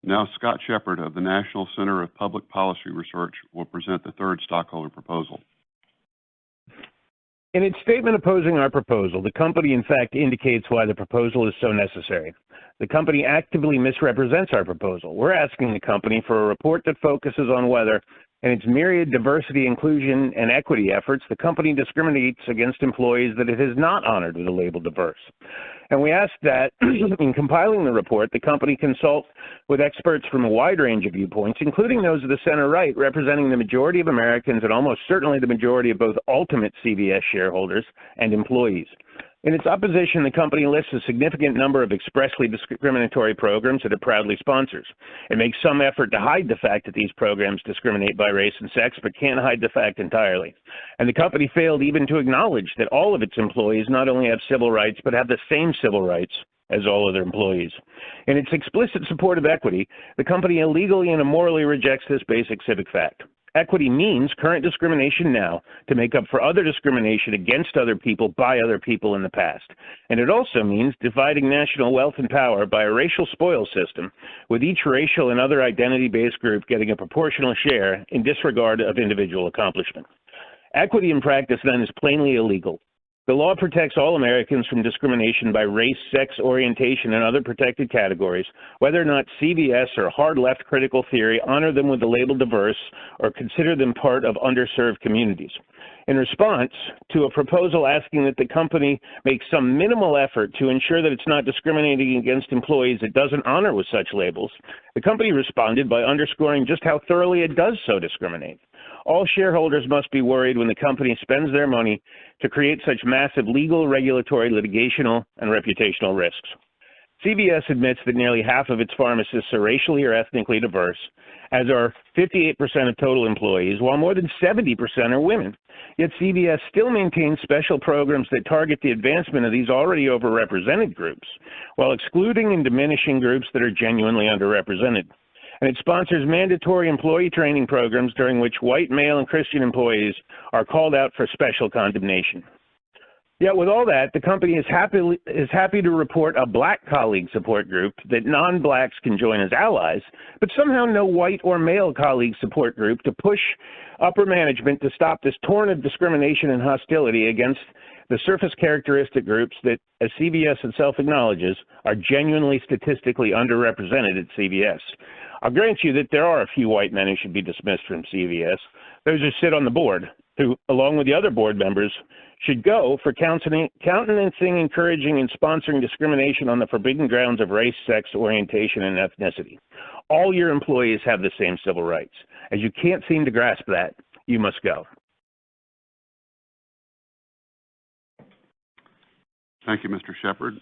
Now, Scott Shepard of the National Center of Public Policy Research will present the third stockholder proposal. In its statement opposing our proposal, the company in fact indicates why the proposal is so necessary. The company actively misrepresents our proposal. We're asking the company for a report that focuses on whether, in its myriad diversity, inclusion, and equity efforts, the company discriminates against employees that it has not honored with a label diverse. And we ask that, in compiling the report, the company consult with experts from a wide range of viewpoints, including those of the center-right, representing the majority of Americans and almost certainly the majority of both ultimate CVS shareholders and employees. In its opposition, the company lists a significant number of expressly discriminatory programs that it proudly sponsors. It makes some effort to hide the fact that these programs discriminate by race and sex, but can't hide the fact entirely. And the company failed even to acknowledge that all of its employees not only have civil rights, but have the same civil rights as all other employees. In its explicit support of equity, the company illegally and immorally rejects this basic civic fact. Equity means current discrimination now to make up for other discrimination against other people by other people in the past. And it also means dividing national wealth and power by a racial spoils system, with each racial and other identity-based group getting a proportional share in disregard of individual accomplishment. Equity in practice, then, is plainly illegal. The law protects all Americans from discrimination by race, sex, orientation, and other protected categories, whether or not CVS or hard left critical theory honor them with the label diverse or consider them part of underserved communities. In response to a proposal asking that the company make some minimal effort to ensure that it's not discriminating against employees it doesn't honor with such labels, the company responded by underscoring just how thoroughly it does so discriminate. All shareholders must be worried when the company spends their money to create such massive legal, regulatory, litigational, and reputational risks. CVS admits that nearly half of its pharmacists are racially or ethnically diverse, as are 58% of total employees, while more than 70% are women. Yet CVS still maintains special programs that target the advancement of these already overrepresented groups, while excluding and diminishing groups that are genuinely underrepresented. And it sponsors mandatory employee training programs during which white, male, and Christian employees are called out for special condemnation. Yet with all that, the company is happy to report a black colleague support group that non-blacks can join as allies, but somehow no white or male colleague support group to push upper management to stop this torrent of discrimination and hostility against the surface characteristic groups that, as CVS itself acknowledges, are genuinely statistically underrepresented at CVS. I'll grant you that there are a few white men who should be dismissed from CVS. Those who sit on the board, who, along with the other board members, should go for countenancing, encouraging, and sponsoring discrimination on the forbidden grounds of race, sex, orientation, and ethnicity. All your employees have the same civil rights. As you can't seem to grasp that, you must go. Thank you, Mr. Shepard.